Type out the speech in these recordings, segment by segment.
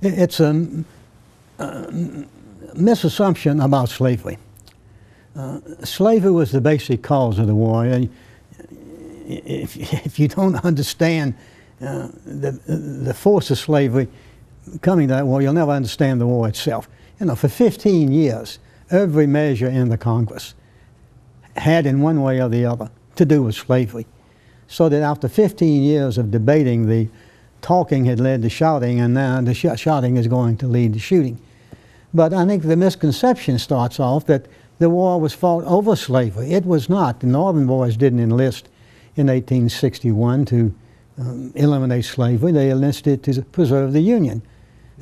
It's a misassumption about slavery. Slavery was the basic cause of the war. If you don't understand the force of slavery coming to that war, you'll never understand the war itself. You know, for 15 years, every measure in the Congress had, in one way or the other, to do with slavery. So that after 15 years of debating, the talking had led to shouting, and now the shouting is going to lead to shooting. But I think the misconception starts off that the war was fought over slavery. It was not. The Northern boys didn't enlist in 1861 to eliminate slavery. They enlisted to preserve the Union.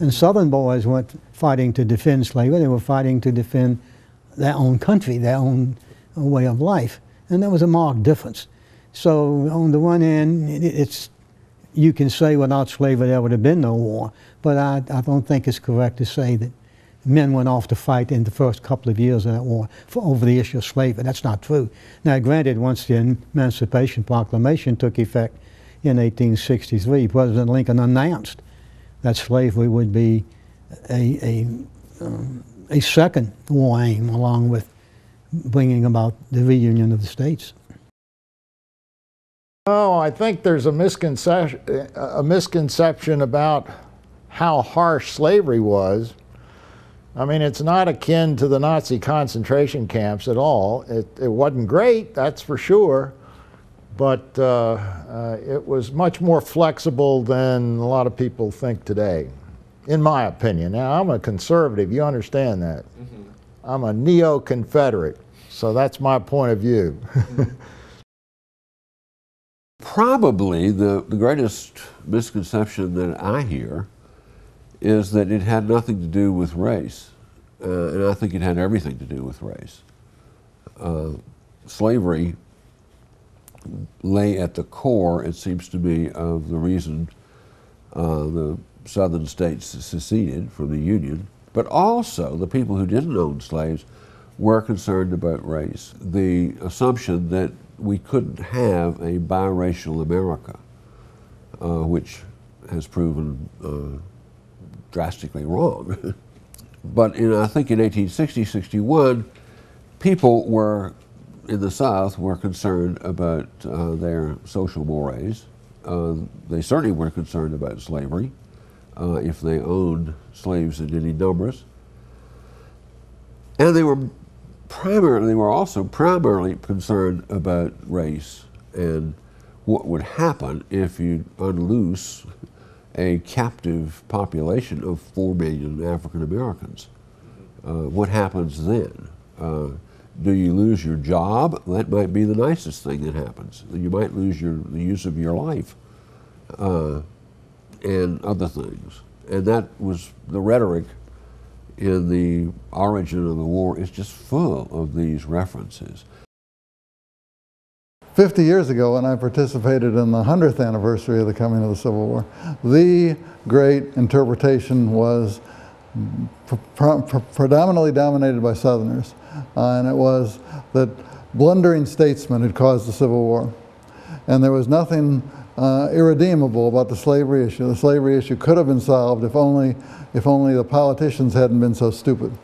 And Southern boys weren't fighting to defend slavery. They were fighting to defend their own country, their own way of life. And there was a marked difference. So on the one hand, you can say without slavery there would have been no war, but I don't think it's correct to say that men went off to fight in the first couple of years of that war over the issue of slavery. That's not true. Now granted, once the Emancipation Proclamation took effect in 1863, President Lincoln announced that slavery would be a second war aim, along with bringing about the reunion of the states. Oh, I think there's a misconception about how harsh slavery was. I mean, it's not akin to the Nazi concentration camps at all. It wasn't great, that's for sure, but it was much more flexible than a lot of people think today, in my opinion. Now, I'm a conservative, you understand that. Mm-hmm. I'm a neo-Confederate, so that's my point of view. Probably the greatest misconception that I hear is that it had nothing to do with race. And I think it had everything to do with race. Slavery lay at the core, it seems to me, of the reason the southern states seceded from the Union. But also, the people who didn't own slaves were concerned about race. The assumption that we couldn't have a biracial America, which has proven drastically wrong. But I think in 1860-61, people in the South were concerned about their social mores. They certainly were concerned about slavery, if they owned slaves in any numbers. And they were also primarily concerned about race and what would happen if you unloose a captive population of 4 million African Americans. What happens then? Do you lose your job? That might be the nicest thing that happens. You might lose the use of your life and other things. And that was the rhetoric in the origin of the war. Is just full of these references. 50 years ago, when I participated in the 100th anniversary of the coming of the Civil War, the great interpretation was predominantly dominated by Southerners, and it was that blundering statesmen had caused the Civil War. And there was nothing irredeemable about the slavery issue. The slavery issue could have been solved if only the politicians hadn't been so stupid.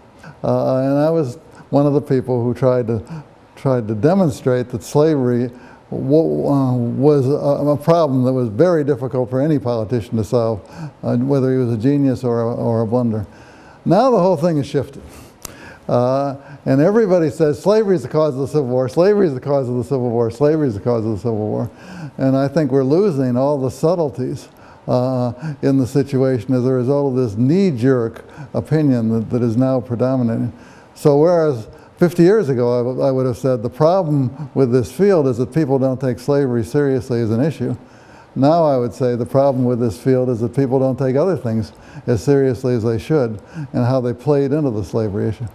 And I was one of the people who tried to demonstrate that slavery was a problem that was very difficult for any politician to solve, whether he was a genius or a blunder. Now the whole thing has shifted. And everybody says slavery is the cause of the Civil War, slavery is the cause of the Civil War, slavery is the cause of the Civil War. And I think we're losing all the subtleties in the situation as a result of this knee-jerk opinion that is now predominating. So whereas 50 years ago I would have said the problem with this field is that people don't take slavery seriously as an issue, now I would say the problem with this field is that people don't take other things as seriously as they should, and how they played into the slavery issue.